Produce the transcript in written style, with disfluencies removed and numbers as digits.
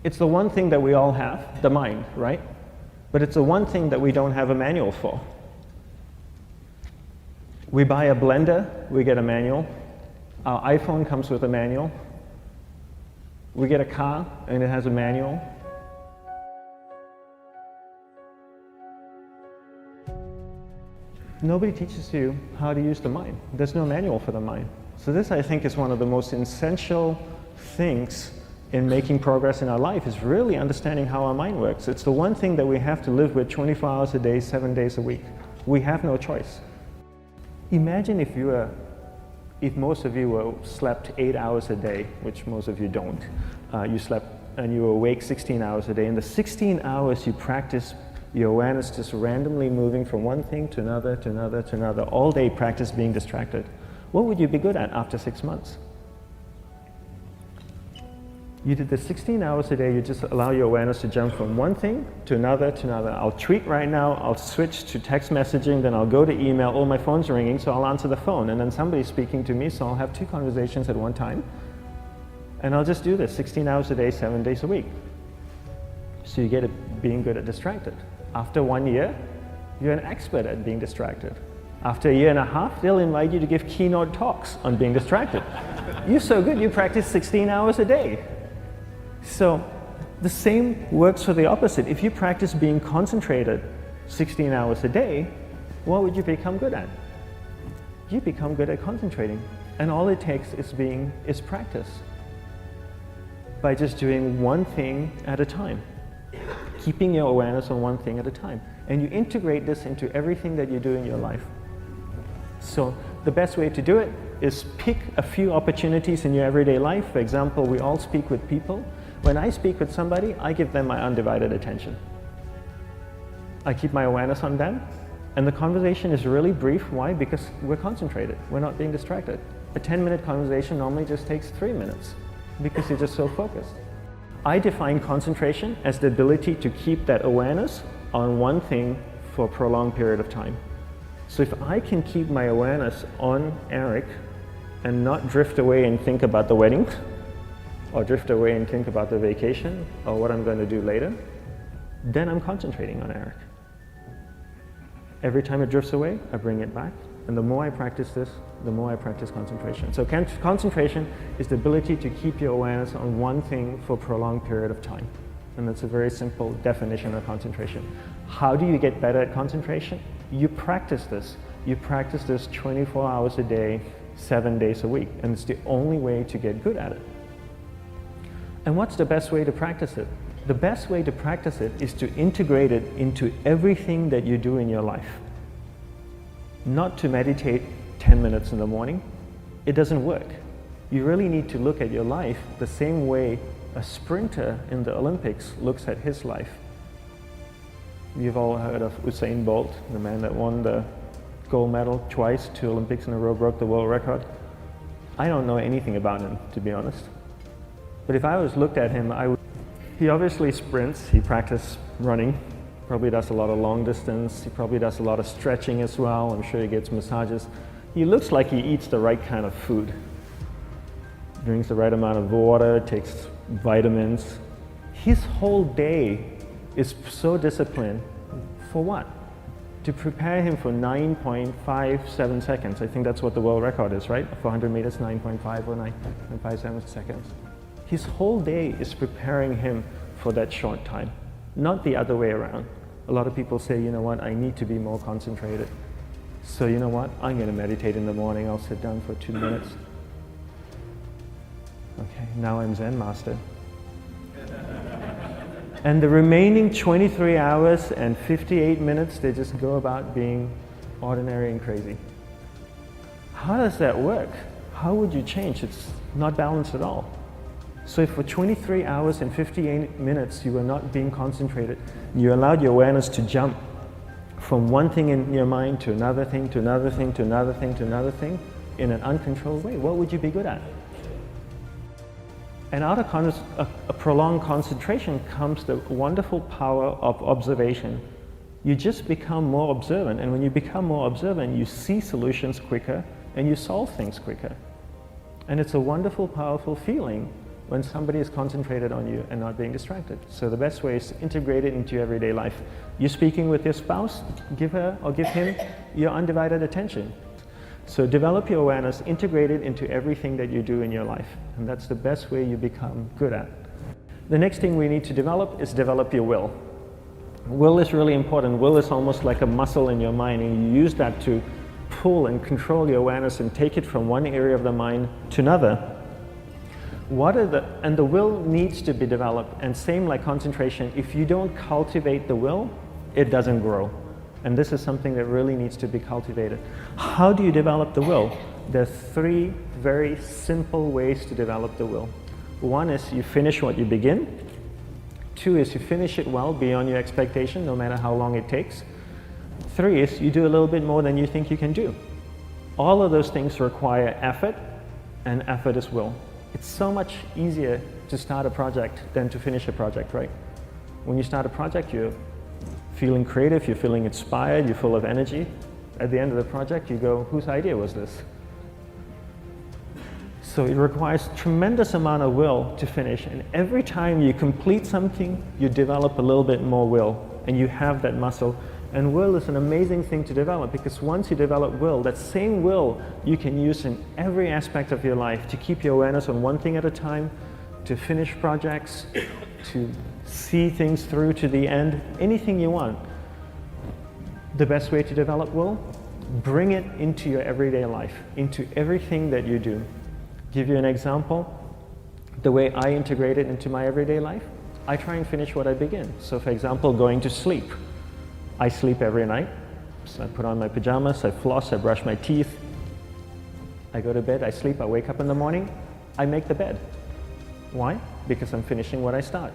It's the one thing that we all have, the mind, right? But it's the one thing that we don't have a manual for. We buy a blender, we get a manual. Our iPhone comes with a manual. We get a car and it has a manual. Nobody teaches you how to use the mind. There's no manual for the mind. So this, I think, is one of the most essential things in making progress in our life, is really understanding how our mind works. It's the one thing that we have to live with 24 hours a day, 7 days a week. We have no choice. Imagine if most of you slept 8 hours a day, which most of you don't. You slept and you were awake 16 hours a day. In the 16 hours you practice your awareness just randomly moving from one thing to another, to another, to another, all day practice being distracted. What would you be good at after 6 months? You did the 16 hours a day, you just allow your awareness to jump from one thing to another, to another. I'll tweet right now, I'll switch to text messaging, then I'll go to email, oh, my phone's ringing, so I'll answer the phone, and then somebody's speaking to me, so I'll have 2 conversations at one time. And I'll just do this 16 hours a day, 7 days a week. So you get it being good at distracted. After 1 year, you're an expert at being distracted. After a year and a half, they'll invite you to give keynote talks on being distracted. You're so good, you practice 16 hours a day. So the same works for the opposite. If you practice being concentrated 16 hours a day, what would you become good at? You become good at concentrating. And all it takes is practice. By just doing one thing at a time. Keeping your awareness on one thing at a time. And you integrate this into everything that you do in your life. So the best way to do it is pick a few opportunities in your everyday life. For example, we all speak with people. When I speak with somebody, I give them my undivided attention. I keep my awareness on them, and the conversation is really brief. Why? Because we're concentrated. We're not being distracted. A 10-minute conversation normally just takes 3 minutes because you're just so focused. I define concentration as the ability to keep that awareness on one thing for a prolonged period of time. So if I can keep my awareness on Eric and not drift away and think about the wedding, or drift away and think about the vacation, or what I'm going to do later, then I'm concentrating on Eric. Every time it drifts away, I bring it back. And the more I practice this, the more I practice concentration. So concentration is the ability to keep your awareness on one thing for a prolonged period of time. And that's a very simple definition of concentration. How do you get better at concentration? You practice this. You practice this 24 hours a day, 7 days a week. And it's the only way to get good at it. And what's the best way to practice it? The best way to practice it is to integrate it into everything that you do in your life. Not to meditate 10 minutes in the morning. It doesn't work. You really need to look at your life the same way a sprinter in the Olympics looks at his life. You've all heard of Usain Bolt, the man that won the gold medal twice, 2 Olympics in a row, broke the world record. I don't know anything about him, to be honest. But if I was looked at him, he obviously sprints, he practices running, probably does a lot of long distance, he probably does a lot of stretching as well, I'm sure he gets massages. He looks like he eats the right kind of food. Drinks the right amount of water, takes vitamins. His whole day is so disciplined. For what? To prepare him for 9.57 seconds. I think that's what the world record is, right? For 100 meters, 9.5 or 9.57 seconds. His whole day is preparing him for that short time, not the other way around. A lot of people say, you know what, I need to be more concentrated. So you know what, I'm going to meditate in the morning, I'll sit down for 2 minutes. Okay, now I'm Zen master. And the remaining 23 hours and 58 minutes, they just go about being ordinary and crazy. How does that work? How would you change? It's not balanced at all. So if for 23 hours and 58 minutes you were not being concentrated, you allowed your awareness to jump from one thing in your mind to another thing, to another thing, to another thing, to another thing, in an uncontrolled way, what would you be good at? And out of a prolonged concentration comes the wonderful power of observation. You just become more observant, and when you become more observant, you see solutions quicker and you solve things quicker. And it's a wonderful, powerful feeling when somebody is concentrated on you and not being distracted. So the best way is to integrate it into your everyday life. You're speaking with your spouse, give her or give him your undivided attention. So develop your awareness, integrate it into everything that you do in your life. And that's the best way you become good at. The next thing we need to develop is develop your will. Will is really important. Will is almost like a muscle in your mind, and you use that to pull and control your awareness and take it from one area of the mind to another. And the will needs to be developed, and same like concentration, if you don't cultivate the will, it doesn't grow. And this is something that really needs to be cultivated. How do you develop the will? There are 3 very simple ways to develop the will. 1 is you finish what you begin. 2 is you finish it well beyond your expectation, no matter how long it takes. 3 is you do a little bit more than you think you can do. All of those things require effort, and effort is will. It's so much easier to start a project than to finish a project, right? When you start a project, you're feeling creative, you're feeling inspired, you're full of energy. At the end of the project, you go, whose idea was this? So it requires tremendous amount of will to finish, and every time you complete something, you develop a little bit more will, and you have that muscle. And will is an amazing thing to develop, because once you develop will, that same will you can use in every aspect of your life to keep your awareness on one thing at a time, to finish projects, to see things through to the end, anything you want. The best way to develop will, bring it into your everyday life, into everything that you do. Give you an example, the way I integrate it into my everyday life, I try and finish what I begin. So for example, going to sleep. I sleep every night, so I put on my pajamas, I floss, I brush my teeth, I go to bed, I sleep, I wake up in the morning, I make the bed. Why? Because I'm finishing what I start.